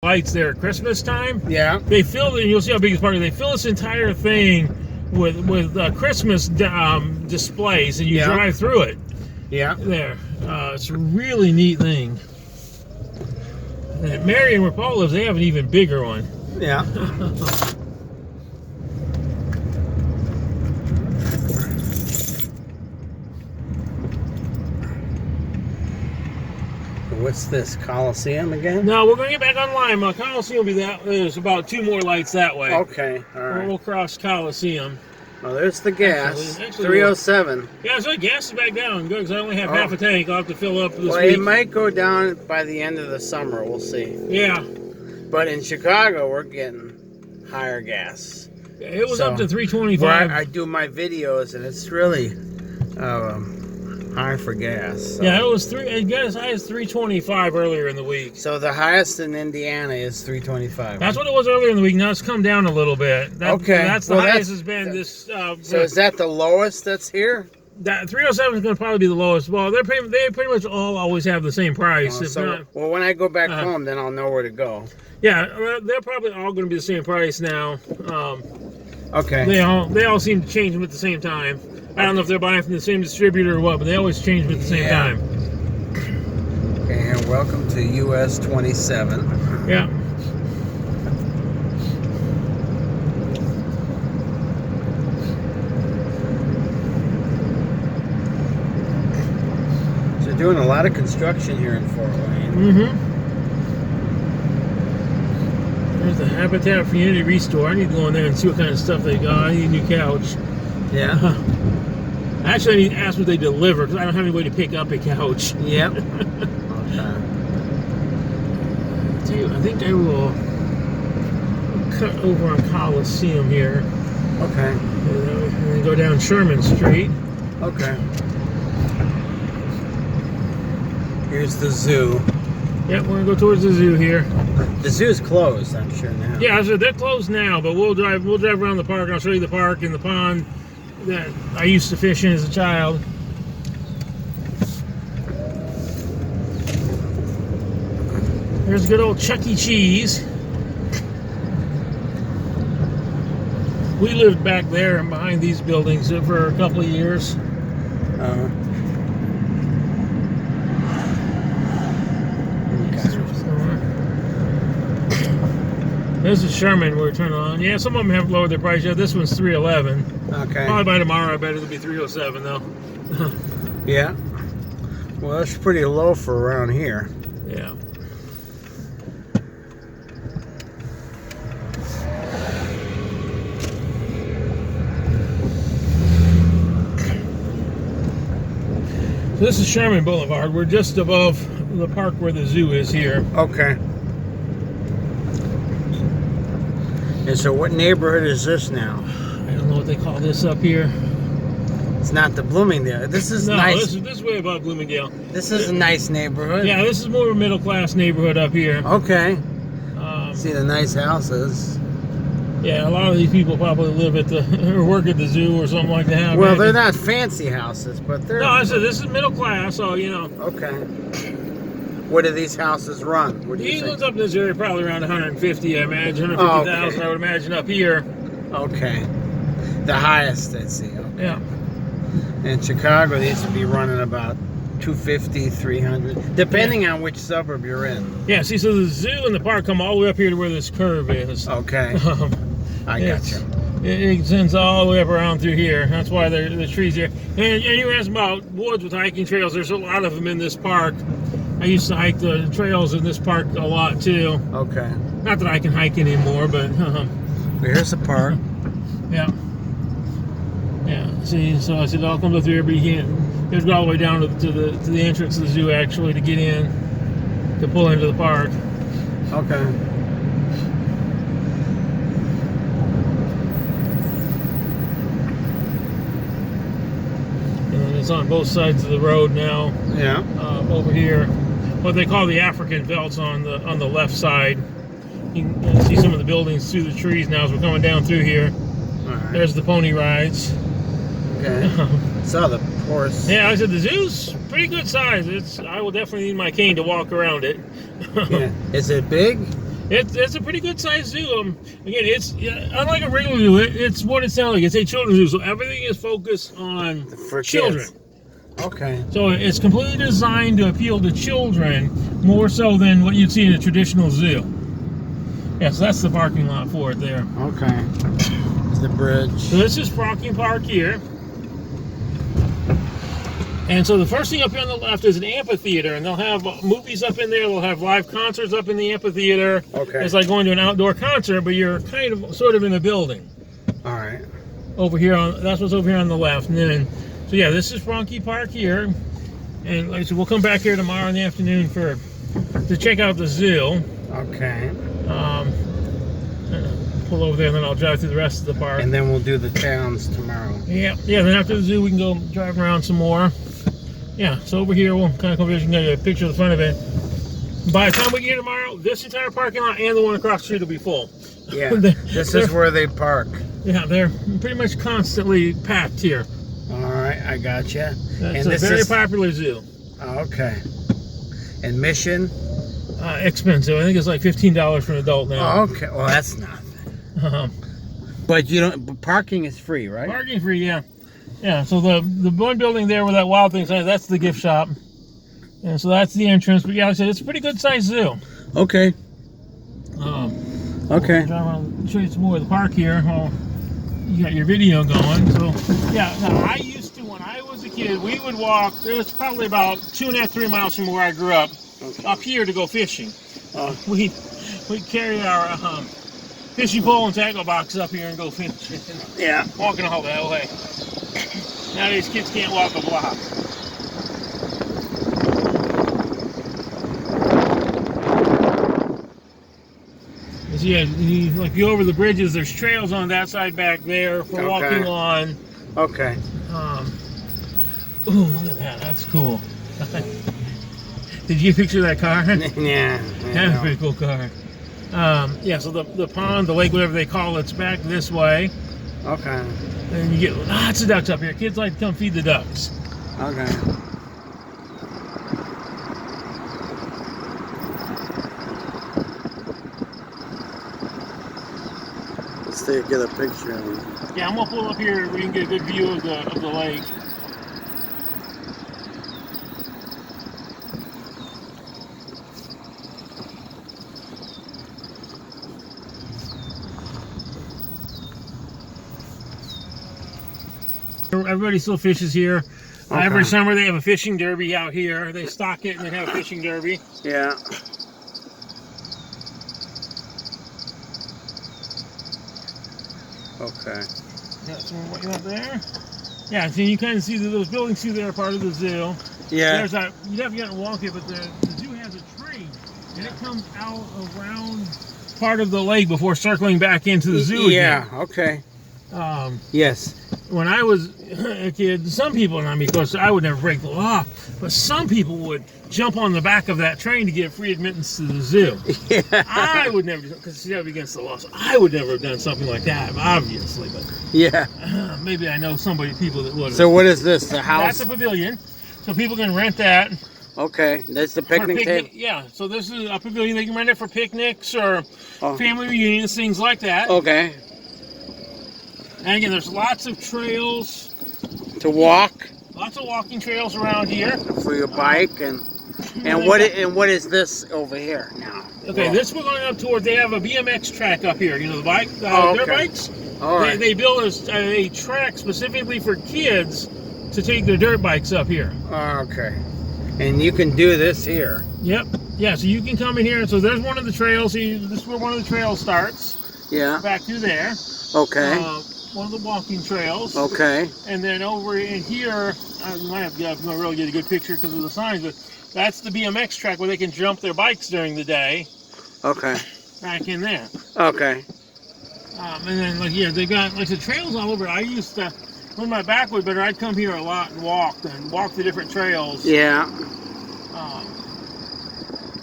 lights there at Christmas time. Yeah. They fill it, and you'll see how big this park is. They fill this entire thing with Christmas displays, and you drive through it. Yeah. There. It's a really neat thing. And Marion, where Paul lives, they have an even bigger one. Yeah. What's this, Coliseum again? No, we're going to get back on Lima. Coliseum will be that. There's about 2 more lights that way. Okay, all right. We'll cross Coliseum. Well, there's the gas. Actually, 307. Yeah, so gas is back down. Good, because I only have half a tank. I'll have to fill up this Well, week. it might go down by the end of the summer. We'll see. Yeah. But in Chicago, we're getting higher gas. It was up to 325. I do my videos, and it's really high for gas. So. Yeah, it was it got as high as 325 earlier in the week. So the highest in Indiana is 325. That's what it was earlier in the week. Now it's come down a little bit. Okay. That's the highest it's been this. So is that the lowest that's here? That 307 is going to probably be the lowest. Well, they pretty much all always have the same price. Well, when I go back home, then I'll know where to go. Yeah, they're probably all going to be the same price now. Okay. They all seem to change them at the same time. I don't know if they're buying from the same distributor or what, but they always change them at the same time. Okay, and welcome to US 27. Yeah. So they're doing a lot of construction here in Fort Wayne. Mm-hmm. There's the Habitat for Humanity Restore. I need to go in there and see what kind of stuff they got. I need a new couch. Yeah. Actually, I need to ask what they deliver because I don't have any way to pick up a couch. Yep. Okay. I think they will cut over on Coliseum here. Okay. And then go down Sherman Street. Okay. Here's the zoo. Yep, we're gonna go towards the zoo here. The zoo's closed, I'm sure now. Yeah, so they're closed now, but we'll drive around the park and I'll show you the park and the pond that I used to fish in as a child. There's good old Chuck E. Cheese. We lived back there and behind these buildings for a couple of years. This is Sherman we're turning on. Yeah, some of them have lowered their price yet. This one's $311. Okay. Probably by tomorrow, I bet it'll be $307 though. Yeah. Well, that's pretty low for around here. Yeah. So this is Sherman Boulevard. We're just above the park where the zoo is here. Okay. And so what neighborhood is this now? I don't know what they call this up here. It's not the Bloomingdale. This is nice. This is way above Bloomingdale. This is a nice neighborhood. Yeah, this is more of a middle class neighborhood up here. Okay. See the nice houses. Yeah, a lot of these people probably live at or work at the zoo or something like that. Well, they're not fancy houses, but they're... No, I said this is middle class, so you know. Okay. What do these houses run? What do you think? England's up in this area probably around 150, I imagine. 150,000, I would imagine, up here. Okay. The highest, let's see. Okay. Yeah. In Chicago, these would be running about 250, 300, depending on which suburb you're in. Yeah, see, so the zoo and the park come all the way up here to where this curve is. Okay. I gotcha. It extends all the way up around through here. That's why the trees here. And you were asking about woods with hiking trails. There's a lot of them in this park. I used to hike the trails in this park a lot too. Okay. Not that I can hike anymore, but here's the park. Yeah. Yeah. See, so I said I'll come up through here, but you can't. You have to go all the way down to the entrance of the zoo actually to get in, to pull into the park. Okay. And it's on both sides of the road now. Yeah. Over here, what they call the African velds on the left side. You can see some of the buildings through the trees now as we're coming down through here. All right. There's the pony rides. Okay. Saw the horse. Yeah, I said the zoo's pretty good size. I will definitely need my cane to walk around it. Yeah. Is it big? It's a pretty good sized zoo. Again, it's unlike a regular zoo. It's what it sounds like. It's a children's zoo, so everything is focused on For children. kids. Okay. So it's completely designed to appeal to children more so than what you'd see in a traditional zoo. Yeah, so that's the parking lot for it there. Okay. It's the bridge. So this is Frocking Park here. And so the first thing up here on the left is an amphitheater, and they'll have movies up in there. They'll have live concerts up in the amphitheater. Okay. It's like going to an outdoor concert, but you're kind of sort of in a building. All right. Over here that's what's over here on the left. And then, so yeah, this is Frocking Park here. And like I said, we'll come back here tomorrow in the afternoon to check out the zoo. Okay. Pull over there, and then I'll drive through the rest of the park. And then we'll do the towns tomorrow. Yeah. Then after the zoo, we can go drive around some more. Yeah. So over here, we'll kind of come visit and get a picture of the front of it. By the time we get here tomorrow, this entire parking lot and the one across the street will be full. Yeah. This is where they park. Yeah, they're pretty much constantly packed here. All right, I gotcha. It's And a very popular zoo. Okay. And mission? Expensive. I think it's like $15 for an adult now. Oh, okay. Well, that's nothing. But you don't. But parking is free, right? Parking free, yeah. Yeah. So the one building there where that wild thing's at, that's the gift shop, and so that's the entrance. But yeah, like I said, it's a pretty good sized zoo. Okay. Okay. Drive around, show you some more of the park here. Oh, you got your video going. So yeah, now I used to, when I was a kid, we would walk. It's probably about 2.5, 3 miles from where I grew up, up here to go fishing. We'd carry our fishing pole and tackle box up here and go fishing. Yeah. Walking all that way. Nowadays kids can't walk a block. Yeah, like you over the bridges, there's trails on that side back there for walking on. Okay. Oh, look at that. That's cool. Did you picture that car? Yeah. That's a pretty cool car. Yeah, so the pond, the lake, whatever they call it's back this way. Okay. And you get lots of ducks up here. Kids like to come feed the ducks. Okay. Let's get a picture of them. Yeah, I'm gonna pull up here where you can get a good view of the lake. Everybody still fishes here. Okay. Every summer they have a fishing derby out here. They stock it and they have a fishing derby. Yeah. Okay. Got some what you want there? Yeah, so you kind of see those buildings through there are part of the zoo. Yeah. There's a, you definitely got to walk it, but the zoo has a tree and it comes out around part of the lake before circling back into the zoo Yeah, again. okay. Yes. When I was a kid, some people, and I mean, of course, I would never break the law, but some people would jump on the back of that train to get free admittance to the zoo. Yeah. I would never, because that would be against the law, so I would never have done something like that, obviously, but Yeah. maybe I know people that would. So what is this? The house? That's a pavilion, so people can rent that. Okay, that's the picnic table? Yeah, so this is a pavilion. They can rent it for picnics or Oh. family reunions, things like that. Okay. And again, there's lots of trails. To walk? Lots of walking trails around here. For your bike and what is this over here now? Okay, this we're going up toward. They have a BMX track up here. You know, the bike, dirt bikes. All right. They built a track specifically for kids to take their dirt bikes up here. Okay. And you can do this here. Yep. Yeah. So you can come in here. And so there's one of the trails. See, this is where one of the trails starts. Yeah. Back through there. Okay. One of the walking trails. Okay. And then over in here, you might have to get, really get a good picture because of the signs, but that's the BMX track where they can jump their bikes during the day. Okay. Back in there. Okay. And then, like, yeah, they got, like, the trails all over. I used to, when my back was better, I'd come here a lot and walk the different trails. Yeah.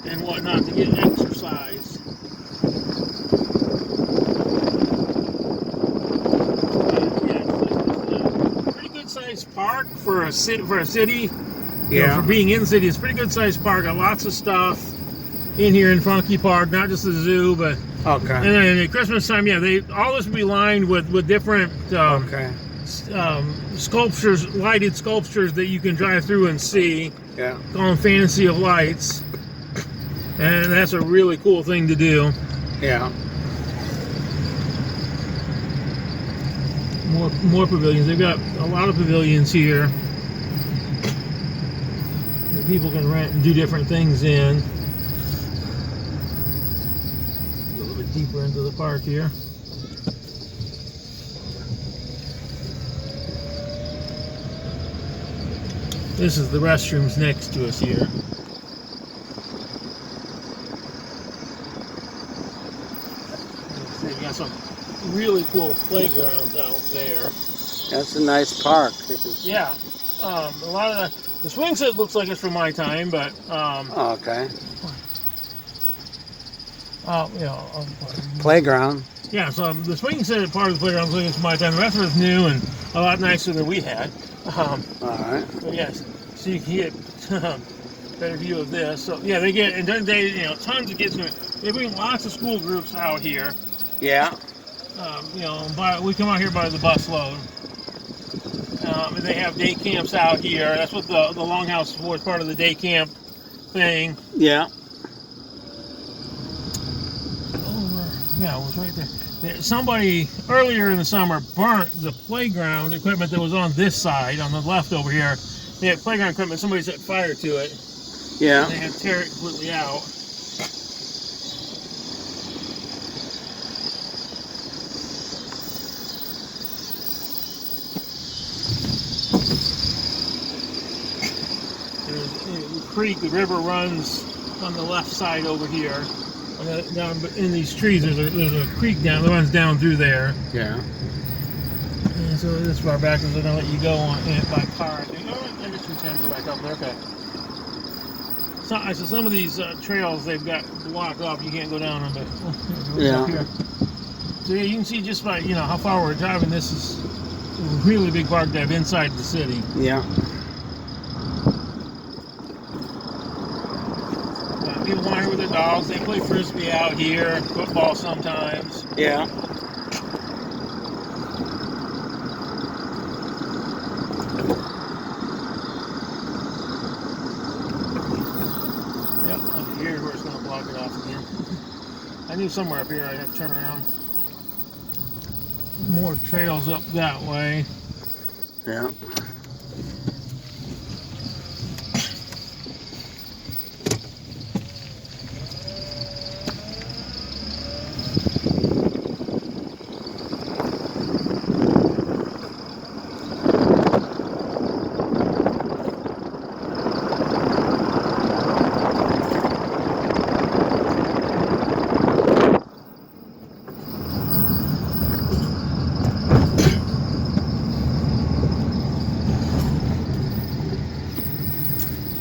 And whatnot to get exercise. Sized park for a city. Yeah. For being in the city, it's a pretty good sized park. Got lots of stuff. in here in Funky Park, not just the zoo, but Okay. and then at Christmas time, yeah, all this will be lined with different Okay. sculptures, lighted sculptures that you can drive through and see. Yeah. Call them Fantasy of Lights, and that's a really cool thing to do. Yeah. More pavilions. They've got a lot of pavilions here that people can rent and do different things in. A little bit deeper into the park here. This is the restrooms next to us here. They've got some really cool playgrounds out there. That's a nice park. Yeah, a lot of the swing set looks like it's from my time, but Okay. you know, Playground. yeah. So the swing set part of the playground looks like it's from my time. The rest of it's new and a lot nicer than we had. All right. But yes, so you can get better view of this. So yeah, they get and then they tons of kids. They bring lots of school groups out here. Yeah. We come out here by the busload. And they have day camps out here. That's what the Longhouse is for, part of the day camp thing. Yeah. Yeah, it was right there. Somebody earlier in the summer burnt the playground equipment that was on this side, on the left over here. They had playground equipment. Somebody set fire to it. Yeah. And they had to tear it completely out. The river runs on the left side over here. Down in these trees, there's a creek that runs down through there. Yeah. And so this far back is going to let you go on by car. I think. Oh, I guess we can go back up there. Okay. So some of these trails they've got blocked off. You can't go down them. But Yeah. here. So yeah, you can see just by how far we're driving. This is a really big park to have inside the city. Yeah. People wander with their dogs. They play frisbee out here, football sometimes. Yeah. Yep, up here's where it's going to block it off again. I knew somewhere up here I'd have to turn around. More trails up that way. Yeah.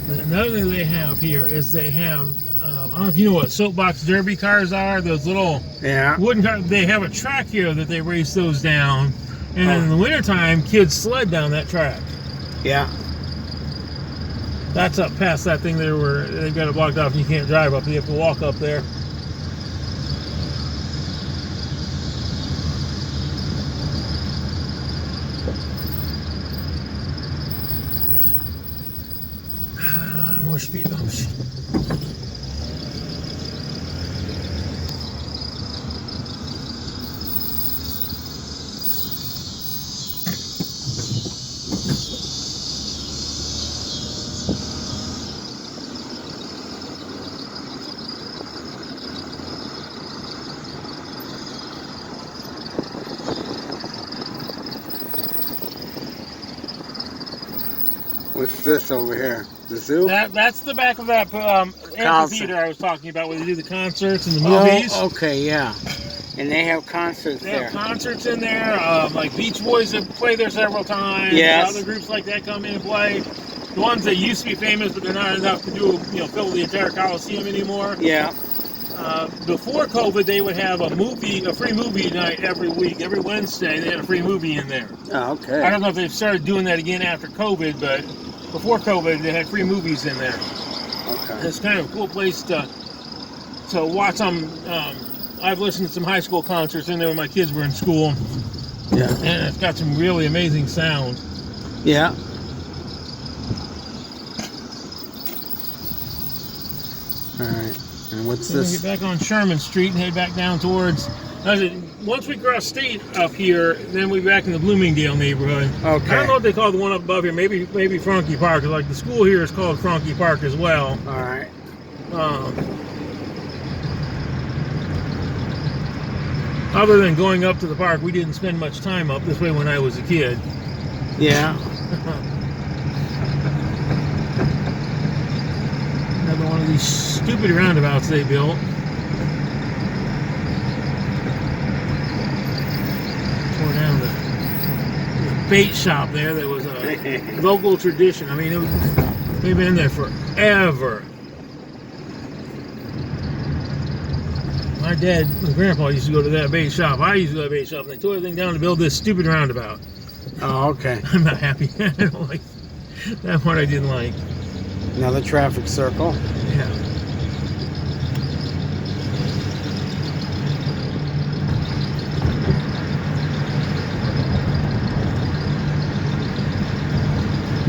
Another thing they have here is they have, I don't know if you know what soapbox derby cars are, those little wooden cars. They have a track here that they race those down. And then in the wintertime, kids sled down that track. Yeah. That's up past that thing there where they've got it blocked off and you can't drive up. You have to walk up there. More speed bumps. What's this over here? The zoo? That's the back of that amphitheater I was talking about where they do the concerts and the movies. Oh, okay, yeah. And they have concerts They there. have concerts in there. Like Beach Boys have played there several times. Yes. Other groups like that come in and play. The ones that used to be famous, but they're not enough to do, fill the entire Coliseum anymore. Yeah. Before COVID, they would have a free movie night every week. Every Wednesday, they had a free movie in there. Oh, okay. I don't know if they've started doing that again after COVID, but before COVID, they had free movies in there. Okay. It's kind of a cool place to to watch some. I've listened to some high school concerts in there when my kids were in school, Yeah. and it's got some really amazing sound. Yeah. All right. And what's So we this? get back on Sherman Street and head back down towards. Once we cross state up here, then we're back in the Bloomingdale neighborhood. Okay. I don't know what they call the one up above here. Maybe Frankie Park. Like the school here is called Frankie Park as well. All right. Other than going up to the park, we didn't spend much time up this way when I was a kid. Yeah. Another one of these stupid roundabouts they built. Tore down the bait shop there that was a local tradition. I mean, they've been there forever. My dad and grandpa used to go to that bait shop. I used to go to that bait shop. And they tore everything down to build this stupid roundabout. Oh, okay. I'm not happy. I don't like that part. I didn't like. Another traffic circle. Yeah.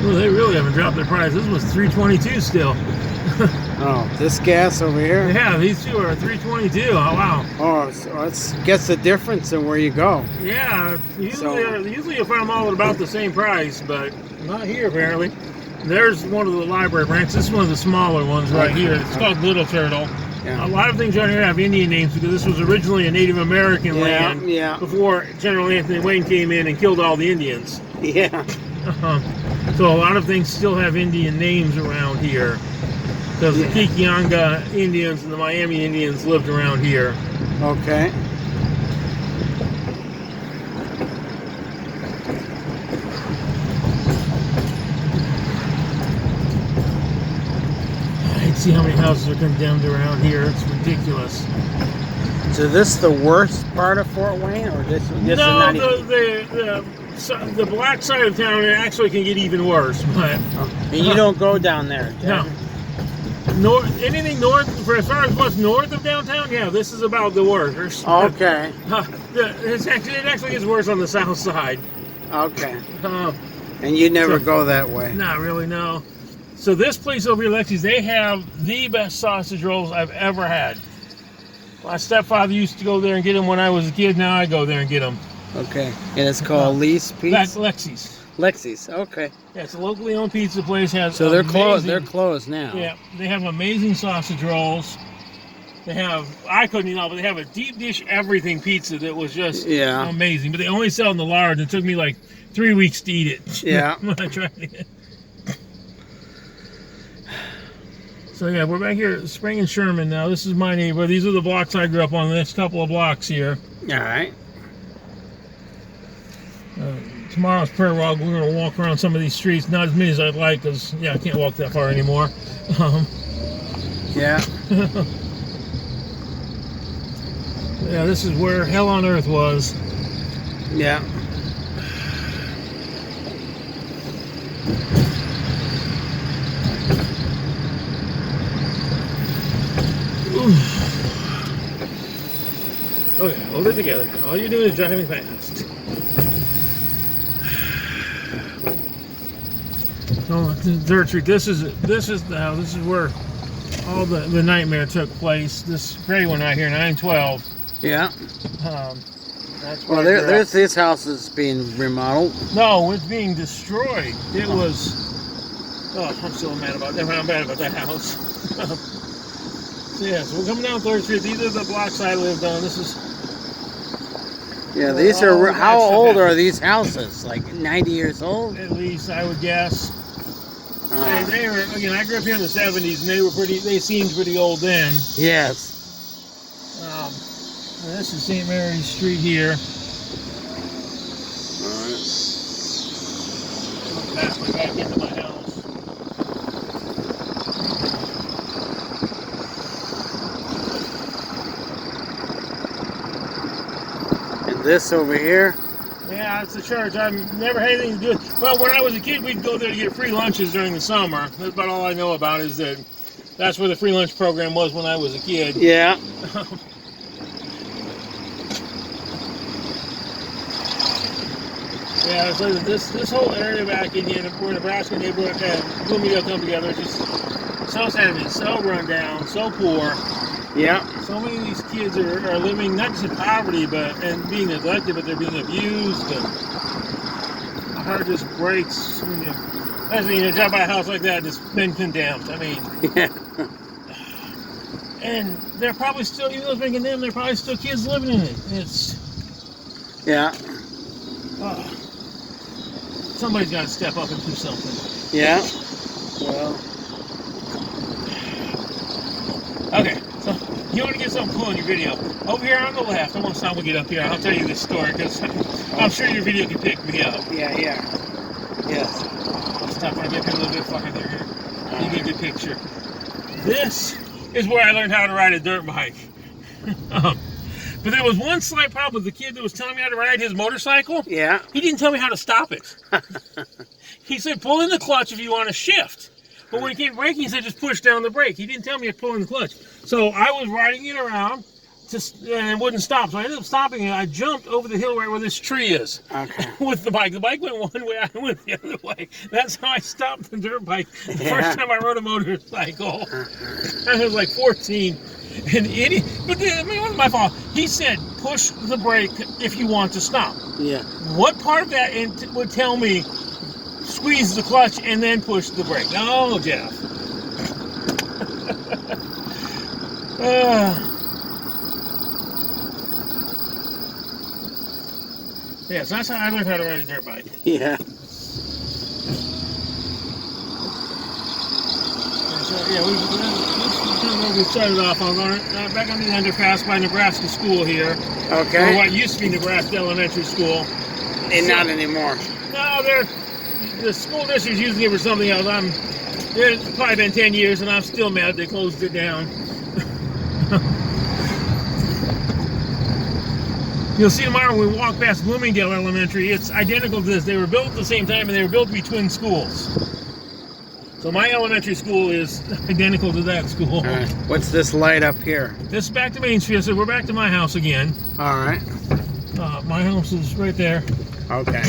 Well, they really haven't dropped their price. This was $3.22 still. Oh, this gas over here? Yeah, these two are $3.22. Oh wow. Oh, so it's gets the difference in where you go. Yeah, usually you'll find them all at about the same price, but not here apparently. There's one of the library branches. This is one of the smaller ones right here. It's called Little Turtle. Yeah. A lot of things around here have Indian names because this was originally a Native American land Yeah. before General Anthony Wayne came in and killed all the Indians. Yeah. So a lot of things still have Indian names around here because the Kikianga Indians and the Miami Indians lived around here. Okay. See how many houses are condemned around here. It's ridiculous. So this the worst part of Fort Wayne, or this No, is not even... the black side of town actually can get even worse. But And you don't go down there, Dad? No. Anything north, for as far as what's north of downtown, yeah, this is about the worst. Okay. It actually gets worse on the south side. Okay. And you never go that way? Not really, no. So this place over here, Lexi's, they have the best sausage rolls I've ever had. My stepfather used to go there and get them when I was a kid. Now I go there and get them. Okay. And it's called Lee's Pizza? That's Lexi's. Lexi's, okay. Yeah, it's a locally owned pizza place. So they're closed. They're closed now. Yeah, they have amazing sausage rolls. They have, I couldn't eat all, but they have a deep dish everything pizza that was just amazing. But they only sell in the large. It took me like 3 weeks to eat it. Yeah. When I tried it. So yeah, we're back here at Spring and Sherman now. This is my neighborhood. These are the blocks I grew up on. The next couple of blocks here. All right. Tomorrow's prayer walk. We're going to walk around some of these streets. Not as many as I'd like, because I can't walk that far anymore. Yeah. Yeah, this is where hell on earth was. Yeah. Okay, hold it together. All you're doing is driving fast. Oh, Dirt Street. This is where all the nightmare took place. This gray one right here, 912. Yeah. That's Well, there's this house that's being remodeled. No, it's being destroyed. It was. Oh, I'm so mad about that. I'm mad about that house. So yeah, so we're coming down 3rd Street. These are the blocks I lived on. This is. Yeah, these are. How old are these houses? Like 90 years old? At least I would guess. They were, again, I grew up here in the 70s, and they seemed pretty old then. Yes. And this is St. Mary's Street here. Pass my back into my house. And this over here? Yeah, it's the church. I've never had anything to do with. Well, when I was a kid, we'd go there to get free lunches during the summer. That's about all I know about is that That's where the free lunch program was when I was a kid. Yeah. Yeah, so this whole area back in where Nebraska neighborhood and Bloomingdale come together is just so sad. It's so run down, so poor. Yeah. So many of these kids are living not just in poverty, and being neglected, but they're being abused. And my heart just breaks. I mean, you drive by a house like that and it's been condemned. I mean, Yeah. and they're probably still, even though it's been condemned, there are probably still kids living in it. It's Yeah. Somebody's got to step up and do something. Yeah. Well. Okay, so you want to get something cool in your video. Over here on the left, I want to stop and get up here. I'll tell you this story because I'm sure your video can pick me up. Yeah, yeah. Yes. I'll stop and get a little bit farther here. You get a good picture. This is where I learned how to ride a dirt bike. But there was one slight problem with the kid that was telling me how to ride his motorcycle. Yeah. He didn't tell me how to stop it. He said, pull in the clutch if you want to shift. But when he came braking, he said, just push down the brake. He didn't tell me to pull in the clutch. So I was riding it around, and it wouldn't stop. So I ended up stopping it. I jumped over the hill right where this tree is. Okay. With the bike. The bike went one way, I went the other way. That's how I stopped the dirt bike the first time I rode a motorcycle. I was like 14. An idiot. But it wasn't my fault. He said, push the brake if you want to stop. Yeah. What part of that would tell me squeeze the clutch and then push the brake? No, Jeff. Yes, that's how I learned how to ride a dirt bike. Yeah. So, yeah, we started off on back on the underpass by Nebraska School here. Okay. Or what used to be Nebraska Elementary School. And not anymore. No, the school district's using it for something else. It's probably been 10 years, and I'm still mad they closed it down. You'll see tomorrow when we walk past Bloomingdale Elementary, it's identical to this. They were built at the same time, and they were built to be twin schools. So my elementary school is identical to that school. All right. What's this light up here? This is back to Main Street, so we're back to my house again. All right. My house is right there. Okay.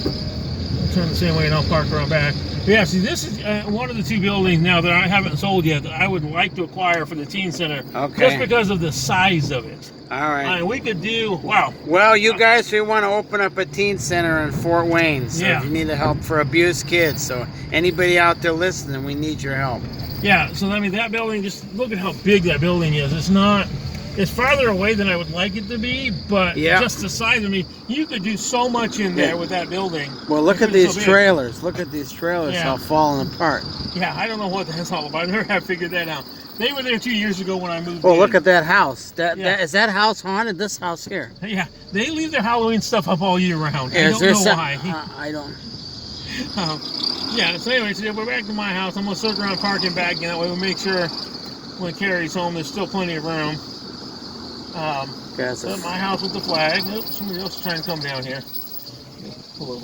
I'll turn the same way and I'll park around back. But yeah, see, this is one of the two buildings now that I haven't sold yet that I would like to acquire for the teen center. Okay. Just because of the size of it. All right. We could do, wow. Well, you guys, we want to open up a teen center in Fort Wayne. So Yeah. if you need help for abused kids, so anybody out there listening, we need your help. Yeah, so I mean, that building, just look at how big that building is. It's farther away than I would like it to be, but Yeah. just the size of me, you could do so much in there with that building. Well, look at It's these so big. trailers. Look at these trailers, Yeah. how falling apart. Yeah, I don't know what that's all about. I never have figured that out. They were there 2 years ago when I moved Oh, in. look at that house. Yeah. Is that house haunted? This house here. Yeah, they leave their Halloween stuff up all year round. I Is don't there know some- why. I don't. Yeah, so anyway, so we're back to my house. I'm going to circle around parking back, and that way we'll make sure when Carrie's home there's still plenty of room. Guys, So my house with the flag. Oops, somebody else is trying to come down here. Pull over.